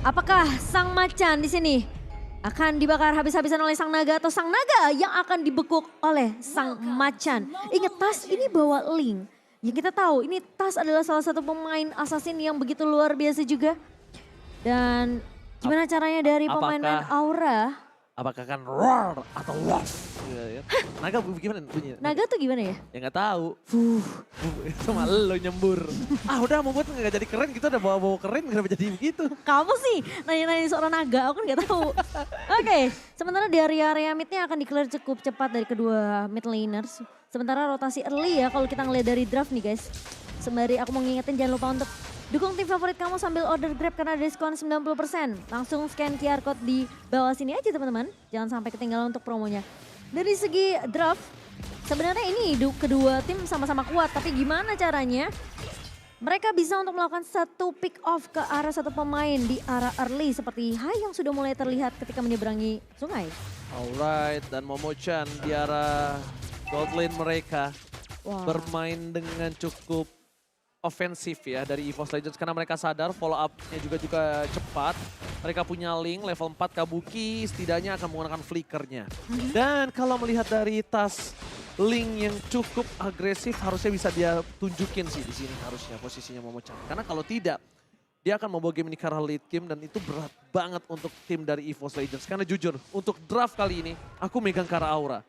Apakah sang macan di sini akan dibakar habis-habisan oleh sang naga atau sang naga yang akan dibekuk oleh sang macan? Ingat, Tas ini bawa Link. Yang kita tahu ini Tas adalah salah satu pemain assassin yang begitu luar biasa juga. Dan gimana caranya dari pemain Aura? Apakah akan roar atau was? Naga gimana bunyinya? Naga tuh gimana ya? Ya nggak tahu. Sama lo nyembur. Udah mau buat nggak jadi keren, kita udah bawa-bawa keren, kenapa jadi begitu? Kamu sih nanya-nanya seorang naga, aku kan nggak tahu. Oke, sementara di area midnya akan di-clear cukup cepat dari kedua mid laners. Sementara rotasi early ya kalau kita ngeliat dari draft nih guys. Sembari aku mau ngingetin jangan lupa untuk dukung tim favorit kamu sambil order Grab karena ada diskon 90%. Langsung scan QR code di bawah sini aja teman-teman. Jangan sampai ketinggalan untuk promonya. Dari segi draft, sebenarnya ini kedua tim sama-sama kuat. Tapi gimana caranya mereka bisa untuk melakukan satu pick off ke arah satu pemain di arah early. Seperti Hai yang sudah mulai terlihat ketika menyeberangi sungai. Alright, dan Momo-chan di arah gold lane mereka. Wow. Bermain dengan cukup ofensif ya dari EVOS Legends karena mereka sadar follow up-nya juga cepat. Mereka punya Link level 4 Kabuki setidaknya akan menggunakan flickernya. Dan kalau melihat dari Tas Link yang cukup agresif harusnya bisa dia tunjukin sih di sini harusnya posisinya Momo-chan. Karena kalau tidak dia akan membawa game ini ke arah late game dan itu berat banget untuk tim dari EVOS Legends. Karena jujur untuk draft kali ini aku megang ke arah Aura.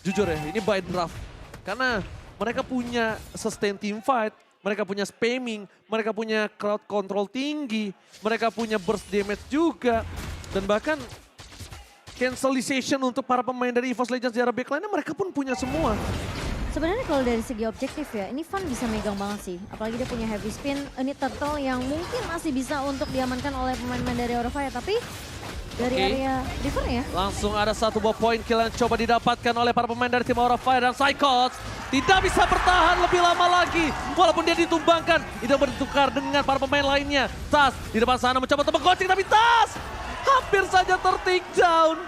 Jujur ya ini by draft. Karena mereka punya sustain team fight. Mereka punya spamming, mereka punya crowd control tinggi, mereka punya burst damage juga. Dan bahkan cancelization untuk para pemain dari EVOS Legends di arah backline mereka pun punya semua. Sebenarnya kalau dari segi objektif ya, ini Van bisa megang banget sih. Apalagi dia punya heavy spin, ini turtle yang mungkin masih bisa untuk diamankan oleh pemain-pemain dari Aura Fire. Tapi dari area River ya. Langsung ada satu buah poin kill yang coba didapatkan oleh para pemain dari tim Aura Fire dan Psychots. Tidak bisa bertahan lebih lama lagi. Walaupun dia ditumbangkan, itu bertukar dengan para pemain lainnya. Tas di depan sana mencoba tebak goceng tapi Tas hampir saja ter-take down.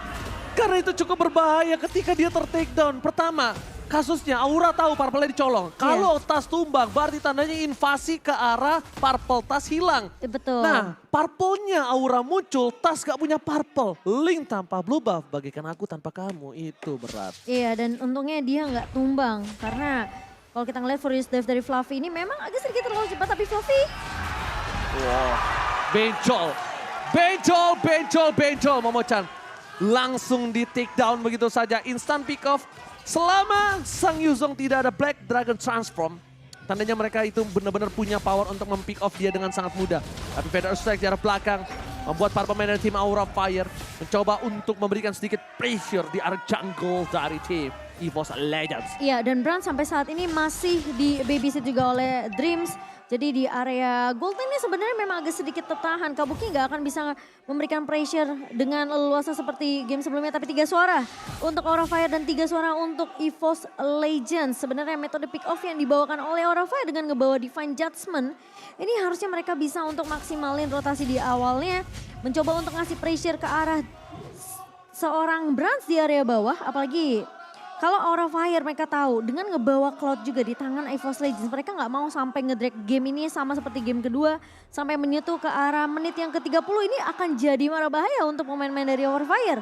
Karena itu cukup berbahaya ketika dia ter-take down. Pertama, kasusnya Aura tahu Purple dicolong. Kalau Tas tumbang berarti tandanya invasi ke arah Purple, Tas hilang. Betul. Nah, Purple-nya Aura muncul, Tas gak punya Purple. Link tanpa blue buff, bagaikan aku tanpa kamu, itu berat. Iya, dan untungnya dia nggak tumbang. Karena kalau kita ngeliat Furious Dive dari Fluffy ini memang agak sedikit terlalu cepat. Tapi Fluffy... Wow, bencol Momo-chan. Langsung di take down begitu saja, instant pick off. Selama Sang Yuzong tidak ada Black Dragon Transform, tandanya mereka itu benar-benar punya power untuk mempick off dia dengan sangat mudah. Tapi Feather Strike di arah belakang membuat para pemain dari tim Aura Fire mencoba untuk memberikan sedikit pressure di arah jungle dari tim EVOS Legends. Iya, dan Brand sampai saat ini masih di babysit juga oleh Dreams. Jadi di area gold ini sebenarnya memang agak sedikit tertahan. Kabuki nggak akan bisa memberikan pressure dengan leluasa seperti game sebelumnya. Tapi 3 suara untuk Aura Fire dan 3 suara untuk EVOS Legends. Sebenarnya metode pick off yang dibawakan oleh Aura Fire dengan ngebawa Divine Judgment. Ini harusnya mereka bisa untuk maksimalin rotasi di awalnya. Mencoba untuk ngasih pressure ke arah seorang Brand di area bawah. Apalagi... kalau Aura Fire mereka tahu dengan ngebawa Cloud juga di tangan EVOS Legends. Mereka nggak mau sampai ngedrag game ini sama seperti game kedua. Sampai menyentuh ke arah menit yang ke-30 ini akan jadi marah bahaya untuk pemain-pemain dari Aura Fire.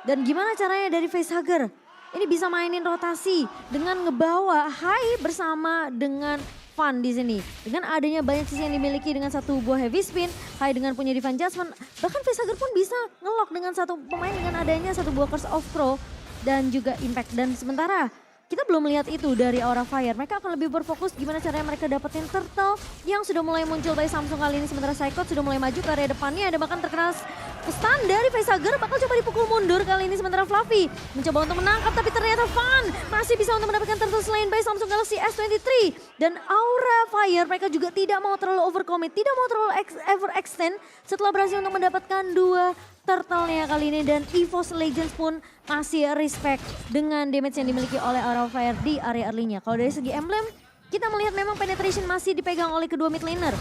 Dan gimana caranya dari Facehugger? Ini bisa mainin rotasi dengan ngebawa Hai bersama dengan Van di sini. Dengan adanya banyak sisi yang dimiliki dengan satu buah heavy spin. Hai dengan punya Divine Judgment. Bahkan Facehugger pun bisa ngelock dengan satu pemain dengan adanya satu buah Curse of Crow. Dan juga impact. Dan sementara kita belum melihat itu dari Aura Fire. Mereka akan lebih berfokus gimana caranya mereka dapetin turtle yang sudah mulai muncul dari Samsung kali ini. Sementara Psychot sudah mulai maju ke area depannya. Ada bahkan terkena stun dari Facehugger. Bakal coba dipukul mundur kali ini. Sementara Fluffy mencoba untuk menangkap. Tapi ternyata Van masih bisa untuk mendapatkan turtle selain by Samsung Galaxy S23. Dan Aura Fire mereka juga tidak mau terlalu overcommit. Tidak mau terlalu overextend setelah berhasil untuk mendapatkan 2 turtle-nya kali ini. Dan EVOS Legends pun masih respect dengan damage yang dimiliki oleh Aura Fire di area early-nya. Kalau dari segi emblem, kita melihat memang penetration masih dipegang oleh kedua mid laner.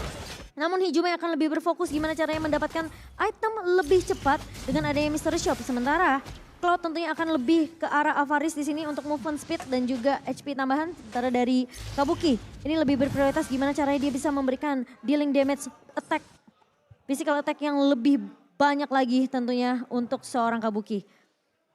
Namun Hijumi akan lebih berfokus gimana caranya mendapatkan item lebih cepat dengan adanya Mystery Shop. Sementara Cloud tentunya akan lebih ke arah Avaris di sini untuk movement speed dan juga HP tambahan. Sementara dari Kabuki, ini lebih berprioritas gimana caranya dia bisa memberikan dealing damage attack physical attack yang lebih banyak lagi tentunya untuk seorang Kabuki.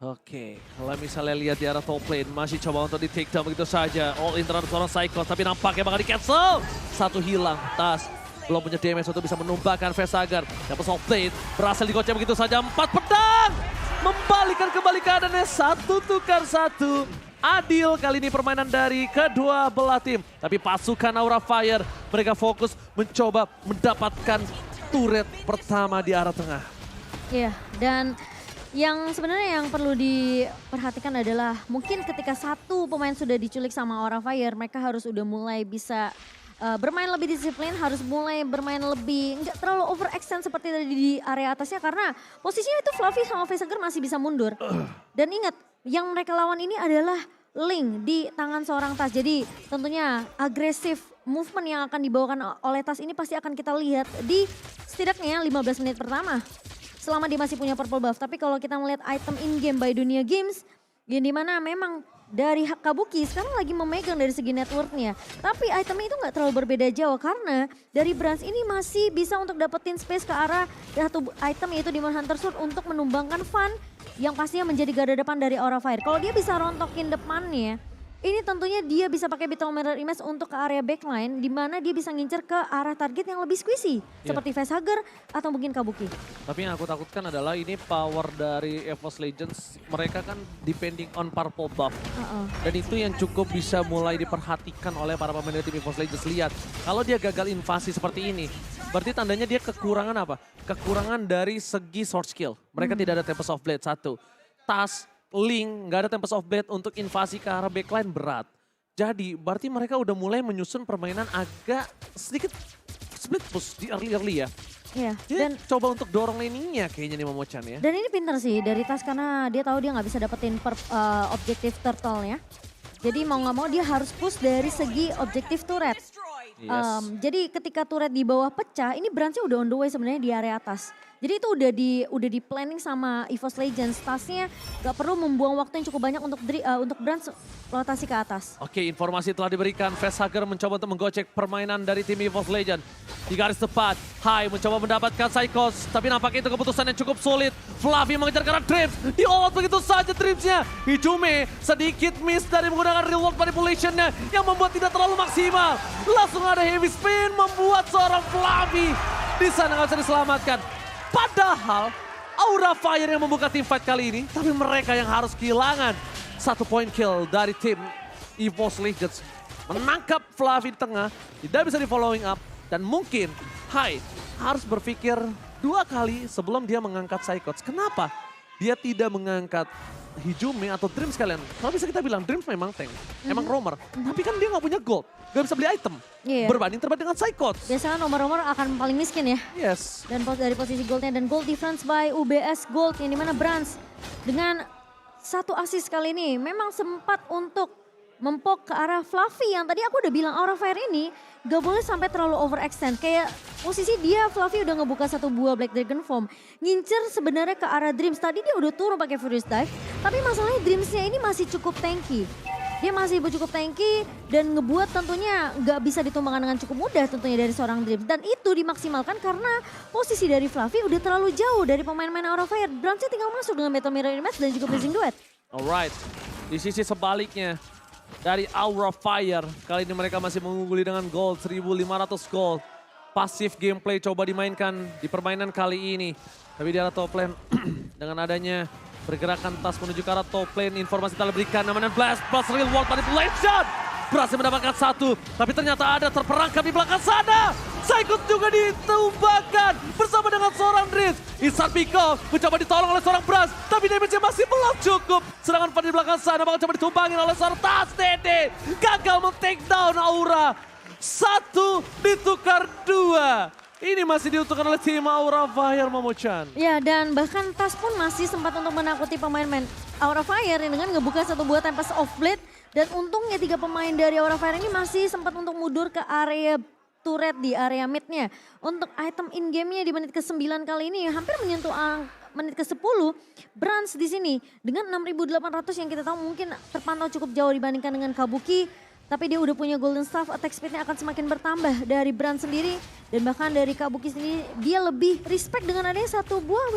Oke, kalau misalnya lihat di arah top lane, masih coba untuk di take down begitu saja. All in terhadap seorang Cyclops, tapi nampaknya bakal di cancel. Satu hilang, Tas belum punya damage untuk bisa menumbangkan Vesagar. Dapat soft plate, berhasil digocek begitu saja. 4 pedang, membalikan kembali keadaannya, 1 tukar 1. Adil kali ini permainan dari kedua belah tim. Tapi pasukan Aura Fire, mereka fokus mencoba mendapatkan turret pertama di arah tengah. Iya, dan yang sebenarnya yang perlu diperhatikan adalah mungkin ketika satu pemain sudah diculik sama Aura Fire, mereka harus udah mulai bisa bermain lebih disiplin, harus mulai bermain lebih nggak terlalu overextend seperti tadi di area atasnya karena posisinya itu Fluffy sama Vesagar masih bisa mundur. Dan ingat, yang mereka lawan ini adalah Link di tangan seorang Tas. Jadi tentunya agresif movement yang akan dibawakan oleh Tas ini pasti akan kita lihat di setidaknya 15 menit pertama. Selama dia masih punya purple buff. Tapi kalau kita melihat item in-game by Dunia Games, yang dimana memang dari Kabuki sekarang lagi memegang dari segi networknya. Tapi itemnya itu nggak terlalu berbeda jauh karena dari Brands ini masih bisa untuk dapetin space ke arah satu item yaitu Demon Hunter Sword untuk menumbangkan Fan yang pastinya menjadi garda depan dari Aura Fire. Kalau dia bisa rontokin depannya, ini tentunya dia bisa pakai Beetle Mirror Image untuk ke area backline di mana dia bisa ngincer ke arah target yang lebih squishy. Seperti Vesagar atau mungkin Kabuki. Tapi yang aku takutkan adalah ini power dari EVOS Legends. Mereka kan depending on purple buff. Dan itu yang cukup bisa mulai diperhatikan oleh para pemain dari tim EVOS Legends. Lihat, kalau dia gagal invasi seperti ini, berarti tandanya dia kekurangan apa? Kekurangan dari segi sword skill. Mereka tidak ada Tempest of Blade, 1. Tas, Link, nggak ada Tempest of Blade untuk invasi ke arah backline berat. Jadi berarti mereka udah mulai menyusun permainan agak sedikit split push di early ya. Iya. Dan coba untuk dorong laning-nya kayaknya nih Momochan ya. Dan ini pintar sih dari Tas karena dia tahu dia nggak bisa dapetin objektif turtle-nya. Jadi mau nggak mau dia harus push dari segi objektif turret. Yes. Jadi ketika turret di bawah pecah, ini Brands-nya udah on the way sebenarnya di area atas. Jadi itu udah di planning sama EVOS Legends. Tasnya gak perlu membuang waktu yang cukup banyak untuk Brands rotasi ke atas. Oke, informasi telah diberikan. Vesagar mencoba untuk menggocek permainan dari tim EVOS Legends. Di garis tepat, Hai mencoba mendapatkan Psychos. Tapi nampaknya itu keputusan yang cukup sulit. Fluffy mengejar ke arah Dreams. Di-all begitu saja Dreams-nya. Hijume sedikit miss dari menggunakan reward manipulation-nya. Yang membuat tidak terlalu maksimal. Langsung ada heavy spin membuat seorang Fluffy di sana nggak bisa diselamatkan. Padahal Aura Fire yang membuka tim fight kali ini, tapi mereka yang harus kehilangan 1 point kill dari tim EVOS Legends. Menangkap Fluffy di tengah, tidak bisa di following up, dan mungkin Hai harus berpikir 2 kali sebelum dia mengangkat Psychots. Kenapa dia tidak mengangkat Hijume atau Dreams kalian? Kalau bisa kita bilang Dreams memang tank, emang roamer, tapi kan dia nggak punya gold, nggak bisa beli item. Berbanding terbalik dengan Psychots. Biasanya nomor-nomor akan paling miskin ya. Yes. Dan dari posisi goldnya dan gold difference by UBS Gold yang dimana Brands dengan 1 assist kali ini memang sempat untuk mempok ke arah Fluffy yang tadi aku udah bilang Aura Fire ini gak boleh sampai terlalu overextend. Kayak posisi dia Fluffy udah ngebuka 1 buah Black Dragon Form. Ngincer sebenarnya ke arah Dreams. Tadi dia udah turun pakai Furious Dive. Tapi masalahnya Dreamsnya ini masih cukup tanky. Dia masih cukup tanky dan ngebuat tentunya gak bisa ditumbangkan dengan cukup mudah tentunya dari seorang Dreams. Dan itu dimaksimalkan karena posisi dari Fluffy udah terlalu jauh dari pemain-pemain Aura Fire. Brands tinggal masuk dengan Battle Mirror Image dan juga Blazing Duet. Alright, di sisi sebaliknya dari Aura Fire, kali ini mereka masih mengungguli dengan gold, 1.500 gold. Pasif gameplay coba dimainkan di permainan kali ini. Tapi di arah top lane, dengan adanya pergerakan Tas menuju ke arah top lane, informasi telah diberikan namanya Blast plus real world manipulation. Berhasil mendapatkan 1, tapi ternyata ada terperangkap di belakang sana. Psychot juga ditumbangkan bersama dengan seorang Dreams. Ihsan Piko mencoba ditolong oleh seorang Brands, tapi damage-nya masih belum cukup. Sedangkan Fan di belakang sana bakal coba ditumbangin oleh seorang Tas Dede. Gagal men-take down Aura. 1 ditukar 2. Ini masih diuntukkan oleh tim Aura Fire, Momochan. Ya, dan bahkan Tas pun masih sempat untuk menakuti pemain-pemain Aura Fire dengan ngebuka 1 buah Tempest of Blade. Dan untungnya 3 pemain dari Aura Fire ini masih sempat untuk mundur ke area turret di area mid-nya. Untuk item in-game-nya di menit ke-9 kali ini hampir menyentuh menit ke-10. Brands di sini dengan 6.800 yang kita tahu mungkin terpantau cukup jauh dibandingkan dengan Kabuki. Tapi dia udah punya Golden Staff, attack speednya akan semakin bertambah dari Brand sendiri. Dan bahkan dari Kabuki sendiri, dia lebih respect dengan adanya satu buah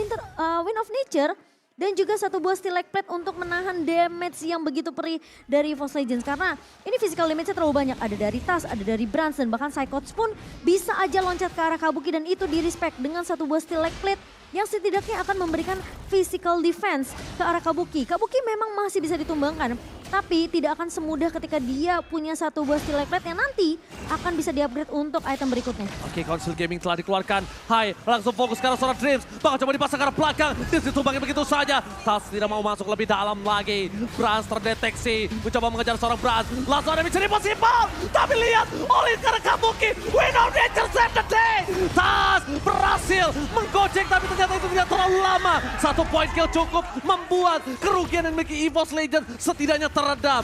Wind of Nature. Dan juga satu buah Stilek Plate untuk menahan damage yang begitu perih dari EVOS Legends. Karena ini physical damage-nya terlalu banyak. Ada dari Tas, ada dari Brand, dan bahkan Psychots pun bisa aja loncat ke arah Kabuki. Dan itu di-respect dengan satu buah Stilek Plate yang setidaknya akan memberikan physical defense ke arah Kabuki. Kabuki memang masih bisa ditumbangkan. Tapi tidak akan semudah ketika dia punya satu buah Stilek Plate yang nanti akan bisa di-upgrade untuk item berikutnya. Oke, Council Gaming telah dikeluarkan. Hai, langsung fokus ke arah seorang Dreams. Bakal coba dipasang ke arah belakang. Dreams ditumbangin begitu saja. Tas tidak mau masuk lebih dalam lagi. Brans terdeteksi. Mencoba mengejar seorang Brans. Langsung ada Mission Impossible. Tapi lihat, oleh ke arah Kabuki. Wind of Nature save the day. Tas berhasil menggojek, tapi ternyata itu tidak terlalu lama. Satu point kill cukup membuat kerugian yang memiliki EVOS Legends setidaknya teredam.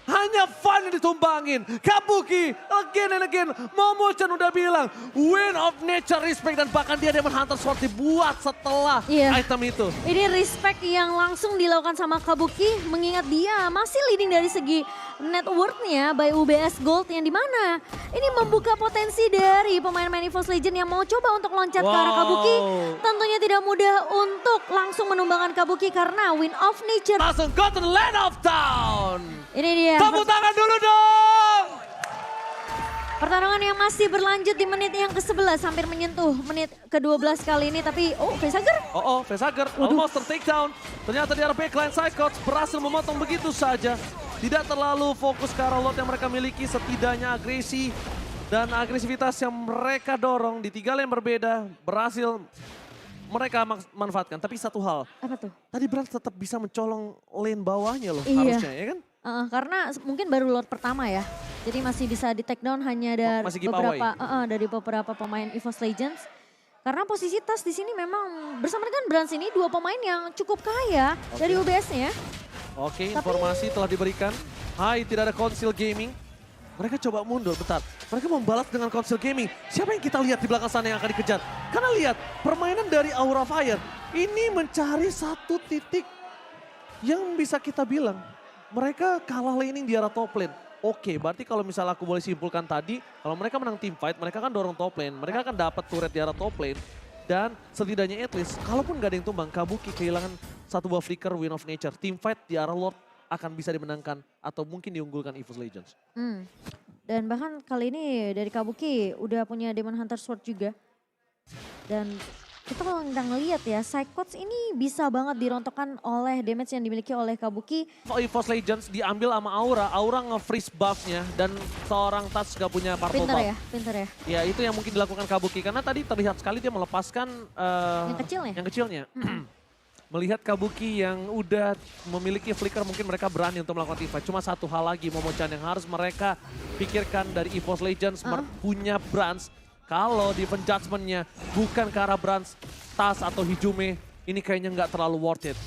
Hanya Fan yang ditumbangin. Kabuki again and again. Momo-chan udah bilang Wind of Nature respect, dan bahkan dia Demon Hunter Sword dibuat setelah item itu. Ini respect yang langsung dilakukan sama Kabuki, mengingat dia masih leading dari segi net worth-nya by UBS Gold, yang dimana ini membuka potensi dari pemain-pemain EVOS Legends yang mau coba untuk loncat ke arah Kabuki. Tentunya tidak mudah untuk langsung menumbangkan Kabuki karena Wind of Nature. Langsung go to the land of town. Ini dia. Tepuk tangan dulu dong. Pertarungan yang masih berlanjut di menit yang ke-11, hampir menyentuh menit ke-12 kali ini, tapi Facehager. Facehager almost ter-takedown. Ternyata di arah backline Psychots berhasil memotong begitu saja. Tidak terlalu fokus ke arah lot yang mereka miliki, setidaknya agresi dan agresivitas yang mereka dorong di 3 lane berbeda berhasil mereka manfaatkan. Tapi satu hal, Apa tuh? tadi Brand tetap bisa mencolong lane bawahnya loh, Iya. harusnya ya kan? Karena mungkin baru lot pertama ya, jadi masih bisa di take down hanya dari beberapa pemain EVOS Legends. Karena posisi Tas di sini memang bersama dengan Brand ini dua pemain yang cukup kaya dari UBS-nya. Oke, informasi telah diberikan. Hai, tidak ada Council Gaming. Mereka coba mundur, bentar. Mereka membalas dengan Council Gaming. Siapa yang kita lihat di belakang sana yang akan dikejar? Karena lihat, permainan dari Aura Fire ini mencari satu titik yang bisa kita bilang mereka kalah laning di arah top lane. Oke, berarti kalau misalnya aku boleh simpulkan tadi, kalau mereka menang team fight, mereka kan dorong top lane. Mereka akan dapat turret di arah top lane. Dan setidaknya at least, kalaupun gak ada yang tumbang, Kabuki kehilangan satu buah flicker Wind of Nature. Team fight di arah Lord akan bisa dimenangkan atau mungkin diunggulkan EVOS Legends. Dan bahkan kali ini dari Kabuki udah punya Demon Hunter Sword juga. Dan kita kalau ngeliat ya, Psychots ini bisa banget dirontokkan oleh damage yang dimiliki oleh Kabuki. EVOS Legends diambil sama Aura, Aura nge-freeze buff-nya dan seorang Touch gak punya purple buff. Pinter ya. Ya itu yang mungkin dilakukan Kabuki karena tadi terlihat sekali dia melepaskan yang kecilnya. Melihat Kabuki yang udah memiliki flicker, mungkin mereka berani untuk melakukan teamfight. Cuma satu hal lagi Momo-chan yang harus mereka pikirkan dari EVOS Legends punya Brans. Kalau defense judgment-nya bukan ke arah Brans, Tas atau Hijume, ini kayaknya nggak terlalu worth it.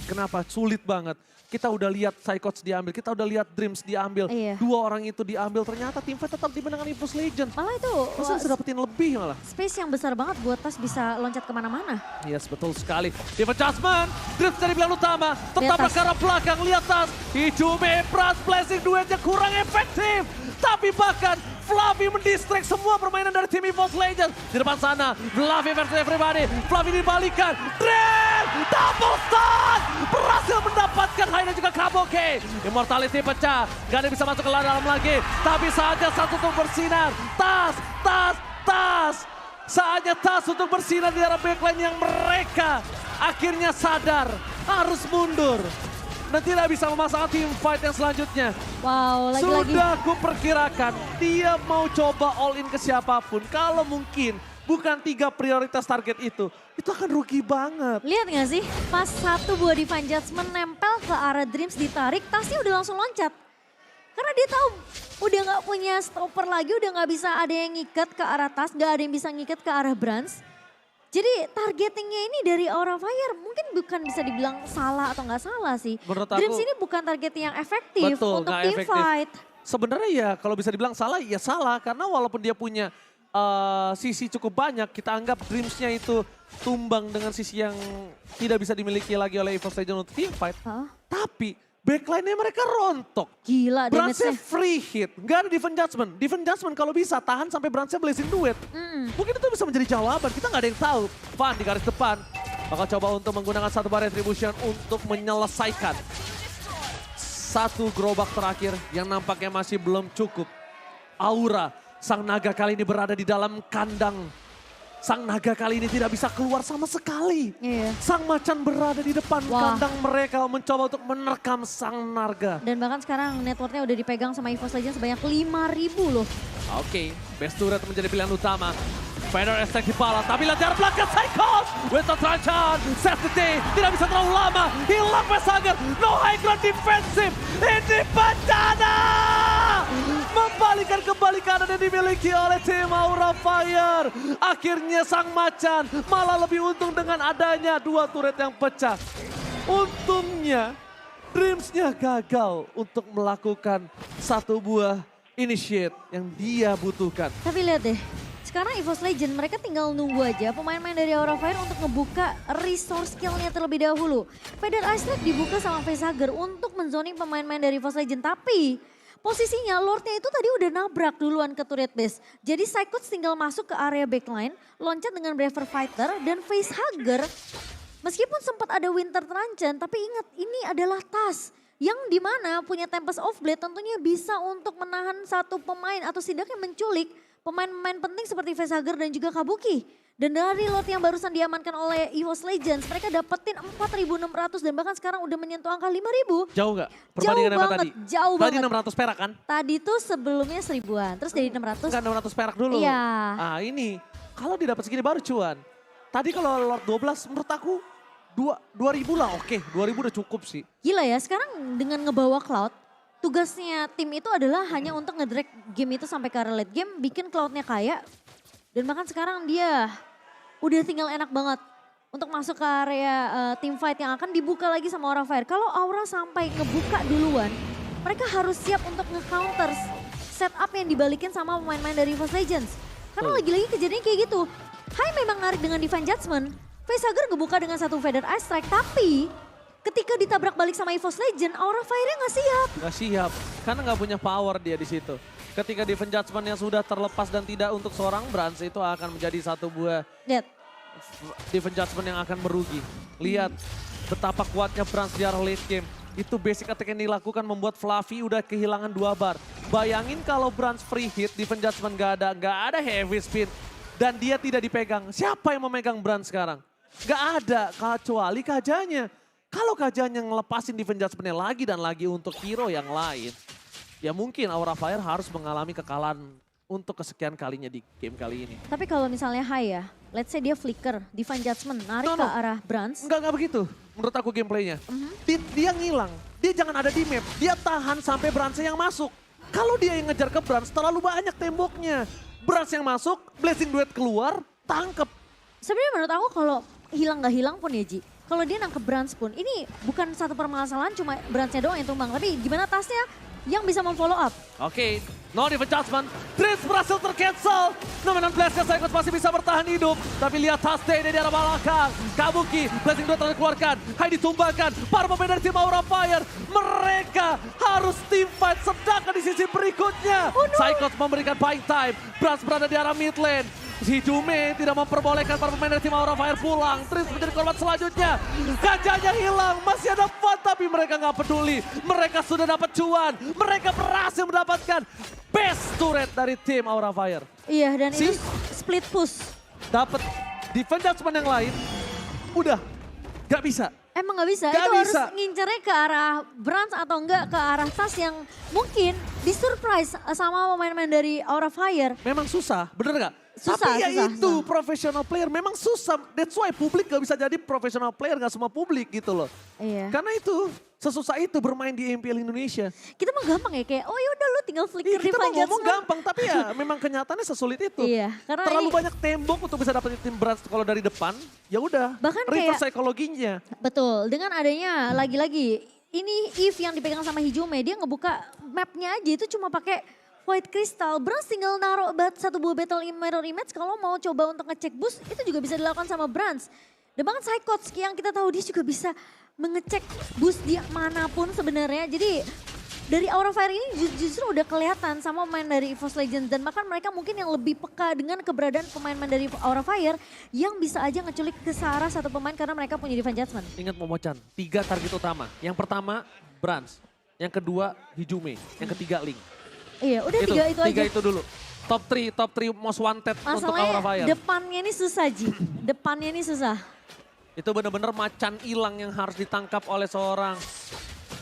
Kenapa? Sulit banget. Kita udah lihat Psychots diambil, kita udah lihat Dreams diambil. Dua orang itu diambil, ternyata teamfight tetap dimenangkan EVOS Legends. Malah itu masa bisa dapetin lebih malah. Space yang besar banget buat Tas bisa loncat kemana-mana. Yes, betul sekali. Defense judgment, Dreams dari belakang utama, tetap ke arah belakang, lihat Tas. Hijume, Brans, Blessing duetnya kurang efektif. Tapi bahkan Fluffy mendistract semua permainan dari tim EVOS Legends. Di depan sana, Fluffy versus everybody. Fluffy dibalikan. Dream! Double stun! Berhasil mendapatkan Hai dan juga Kabuki. Immortality pecah. Gak ada yang bisa masuk ke dalam lagi. Tapi saatnya satu untuk bersinar. Tas! Saatnya Tas untuk bersinar di arah backline yang mereka akhirnya sadar harus mundur. Dan tidak bisa memasang team fight yang selanjutnya. Wow, lagi-lagi. Sudah aku perkirakan dia mau coba all in ke siapapun. Kalau mungkin bukan 3 prioritas target itu akan rugi banget. Lihat gak sih, pas satu buah Divine Judgment nempel ke arah Dreams ditarik, Tasnya udah langsung loncat. Karena dia tahu udah gak punya stopper lagi, udah gak bisa ada yang ngikat ke arah Tas, gak ada yang bisa ngikat ke arah Brans. Jadi targetingnya ini dari Aura Fire mungkin bukan bisa dibilang salah atau nggak salah sih. Menurut Dreams aku, ini bukan target yang efektif betul, untuk team fight. Sebenarnya ya kalau bisa dibilang salah ya salah. Karena walaupun dia punya sisi cukup banyak, kita anggap Dreams-nya itu tumbang dengan sisi yang tidak bisa dimiliki lagi oleh EVOS Legends untuk team fight. Tapi backline-nya mereka rontok. Gila Brandsnya damage-nya. free hit, nggak ada defense judgment. Defense judgment kalau bisa tahan sampai Brandsnya blazing duet. Mungkin itu bisa menjadi jawaban, kita nggak ada yang tahu. Van di garis depan, bakal coba untuk menggunakan satu bar retribution untuk menyelesaikan satu gerobak terakhir yang nampaknya masih belum cukup. Aura, sang naga kali ini berada di dalam kandang. Sang naga kali ini tidak bisa keluar sama sekali. Iya. Sang macan berada di depan Wah. kandang mereka mencoba untuk menerkam sang naga. Dan bahkan sekarang networknya udah dipegang sama EVOS Legends sebanyak 5.000 loh. Oke, best turret menjadi pilihan utama. Feather attack di pala, tapi lihat jarak belakang Psychos. With the Tranchan, save the day, tidak bisa terlalu lama. Hilang Vesager, no high ground defensive. Ini bencana! Membalikan kembali kanan yang dimiliki oleh tim Aura Fire. Akhirnya sang macan malah lebih untung dengan adanya dua turret yang pecah. Untungnya Dreams-nya gagal untuk melakukan satu buah initiate yang dia butuhkan. Tapi lihat deh, sekarang EVOS Legend mereka tinggal nunggu aja pemain-pemain dari Aura Fire untuk ngebuka resource skill-nya terlebih dahulu. Feather Ice Trap dibuka sama Vesager untuk menzoning pemain-pemain dari EVOS Legend. Tapi posisinya Lord-nya itu tadi udah nabrak duluan ke turret base. Jadi Psychots tinggal masuk ke area backline, loncat dengan Braver Fighter dan Facehugger. Meskipun sempat ada Winter Tranchan, tapi ingat ini adalah tas yang dimana punya Tempest of Blade tentunya bisa untuk menahan satu pemain atau setidaknya menculik pemain-pemain penting seperti Facehugger dan juga Kabuki. Dan dari lot yang barusan diamankan oleh EVOS Legends, mereka dapetin 4.600 dan bahkan sekarang udah menyentuh angka 5.000. Jauh nggak? Jauh Perbandingan apa banget, tadi? jauh Tadi banget. 600 perak kan? Tadi tuh sebelumnya 1.000-an, terus jadi 600. Enggak 600 perak dulu. Iya. Ah ini, kalau didapat segini baru cuan. Tadi kalau Lord 12 menurut aku 2.000 lah, oke 2.000 udah cukup sih. Gila ya, sekarang dengan ngebawa Cloud, tugasnya tim itu adalah hanya untuk ngedrag game itu sampai ke area late game, bikin Cloud-nya kaya. Dan bahkan sekarang dia udah tinggal enak banget untuk masuk ke area team fight yang akan dibuka lagi sama Aura Fire. Kalau Aura sampai ngebuka duluan, mereka harus siap untuk nge-counter setup yang dibalikin sama pemain-pemain dari EVOS Legends. Karena lagi-lagi kejadiannya kayak gitu. Hai memang narik dengan Divine Judgment, Facehugger ngebuka dengan satu Feather Ice Strike, tapi ketika ditabrak balik sama EVOS Legend, Aura Fire-nya nggak siap. Nggak siap, karena nggak punya power dia di situ. Ketika Defense Judgment yang sudah terlepas dan tidak untuk seorang Brands, itu akan menjadi satu buah Lihat, Defense Judgment yang akan merugi. Lihat betapa kuatnya Brands di arah late game. Itu basic attack yang dilakukan membuat Fluffy udah kehilangan 2 bar. Bayangin kalau Brands free hit, Defense Judgment nggak ada heavy spin. Dan dia tidak dipegang. Siapa yang memegang Brands sekarang? Nggak ada, kecuali Kajanya. Kalau Kajanya ngelepasin Defense Judgment-nya lagi dan lagi untuk hero yang lain, ya mungkin Aura Fire harus mengalami kekalahan untuk kesekian kalinya di game kali ini. tapi kalau misalnya Hai ya, let's say dia flicker, Divine Judgment narik No, ke no. arah Brands. Enggak begitu menurut aku gameplaynya. Dia ngilang, dia jangan ada di map, dia tahan sampai Brands yang masuk. Kalau dia yang ngejar ke Brands, terlalu banyak temboknya. Brands yang masuk, Blazing Duet keluar, tangkep. Sebenarnya menurut aku kalau hilang nggak hilang pun ya Ji, kalau dia nangkep Brands pun, ini bukan satu permasalahan cuma Brands-nya doang yang tumbang, tapi gimana tasnya yang bisa memfollow up. Oke, no defense judgment. Dreams berhasil tercancel. Nomenan Blast Psychos masih bisa bertahan hidup. Tapi lihat Tasday di arah belakang. Kabuki, Blazing Duet dikeluarkan. Hai ditumbangkan. Para pemain dari tim Aura Fire. Mereka harus team fight. Sedangkan di sisi berikutnya. Psychos memberikan buying time. Brands berada di arah mid lane. Hijume tidak memperbolehkan para pemain dari tim Aura Fire pulang. Dreams menjadi korban selanjutnya. Kajanya hilang. Masih ada fun tapi mereka nggak peduli. Mereka sudah dapat cuan. Mereka berhasil mendapatkan best turret dari tim Aura Fire. Iya dan ini Sis. split push. Dapat defense judgment yang lain. Udah, nggak bisa. Emang nggak bisa, Nggak itu bisa. harus ngincernya ke arah Brands atau enggak ke arah Tas yang mungkin disurprise sama pemain-pemain dari Aura Fire. Memang susah, bener nggak? Susah, Tapi ya susah, itu susah. professional player memang susah. That's why publik gak bisa jadi professional player, gak semua publik gitu loh. Iya. Karena itu, sesusah itu bermain di MPL Indonesia. Kita mah gampang ya kayak, oh yaudah lu tinggal flicker Iya, kita mau Divine ngomong Judgment. gampang, tapi ya memang kenyataannya sesulit itu. Iya, karena Terlalu ini- banyak tembok untuk bisa dapetin tim Brands kalau dari depan, ya udah. Bahkan reverse kayak- psikologinya. Betul, dengan adanya lagi-lagi ini Eve yang dipegang sama Hijume, dia ngebuka mapnya aja itu cuma pakai White Crystal. Brands tinggal naruh satu buah Battle Mirror Image kalau mau coba untuk ngecek boost itu juga bisa dilakukan sama Brands. Dan bahkan Psychots yang kita tahu dia juga bisa mengecek boost dia manapun sebenarnya. Jadi dari Aura Fire ini justru udah kelihatan sama pemain dari EVOS Legends. Dan bahkan mereka mungkin yang lebih peka dengan keberadaan pemain-pemain dari Aura Fire yang bisa aja ngeculik ke searah satu pemain karena mereka punya Divine Judgment. Ingat Momochan, 3 target utama. Yang pertama Brans, yang kedua Hijume, yang ketiga Ling. Iya udah tiga tiga aja. itu dulu. Top 3 most wanted untuk Aura Fire. Masalahnya depannya ini susah Ji, depannya ini susah. Itu benar-benar macan hilang yang harus ditangkap oleh seorang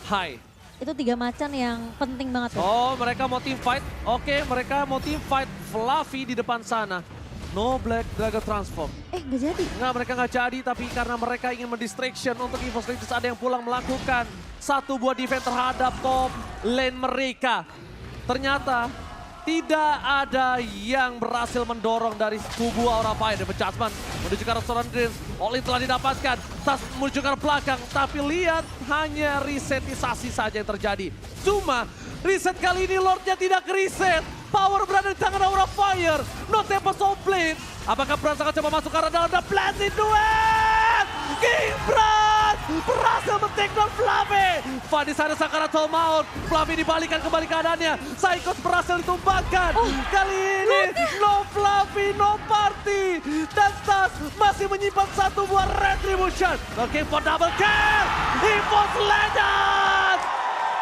Hai. Itu 3 macan yang penting banget. Oh mereka mau team fight. Oke mereka mau team fight. Fluffy di depan sana. No Black Dragon Transform. Nggak jadi. Nggak, mereka nggak jadi, tapi karena mereka ingin mendistraction untuk EVOS Legends, ada yang pulang melakukan satu buah defense terhadap top lane mereka. Ternyata tidak ada yang berhasil mendorong dari kubu Aura Fire. Dan Judgment menuju ke arah seorang Dreams. All-in telah didapatkan, tas menuju ke arah belakang. Tapi lihat hanya resetisasi saja yang terjadi. Cuma reset kali ini Lordnya tidak reset. Power berada di tangan Aura Fire. No tempo so blade. Apakah Brans akan coba masuk ke arah dalam dan blast duet? King Brans berhasil men-take down Fluffy. Van di sana Sakaratul Maut. Fluffy dibalikan kembali keadaannya. Psychos berhasil ditumbangkan. Kali ini no Fluffy, no party. Dan Tas masih menyimpan satu buah retribution. Looking for double kill. EVOS Legends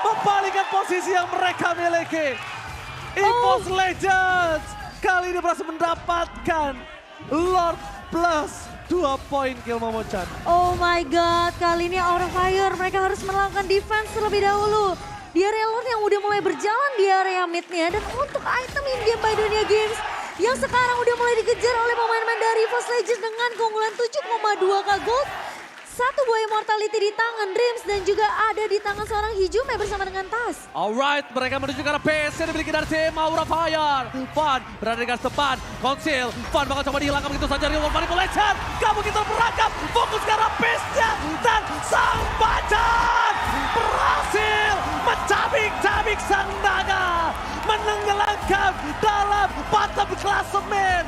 membalikkan posisi yang mereka miliki. EVOS Legends kali ini berhasil mendapatkan Lord plus 2 poin kill Momochan. Oh my god, kali ini Aura Fire mereka harus melakukan defense terlebih dahulu. Di area Lord yang udah mulai berjalan di area midnya. Dan untuk item in-game by Dunia Games yang sekarang udah mulai dikejar oleh pemain-pemain dari EVOS Legends dengan keunggulan 7,2k gold. Satu buah immortality di tangan Dreams dan juga ada di tangan seorang Hijume bersama dengan Tas. Alright, mereka menuju ke arah pace yang dimiliki dari tim Aura Fire. Van berada di garis depan, Conceal. Van bakal coba dihilangkan begitu saja Real World Manipulation. Kamu kita beragam, fokus ke arah pace-nya. Dan sang macan berhasil mencabik-cabik sang naga. Menenggelamkan dalam bottom klasemen.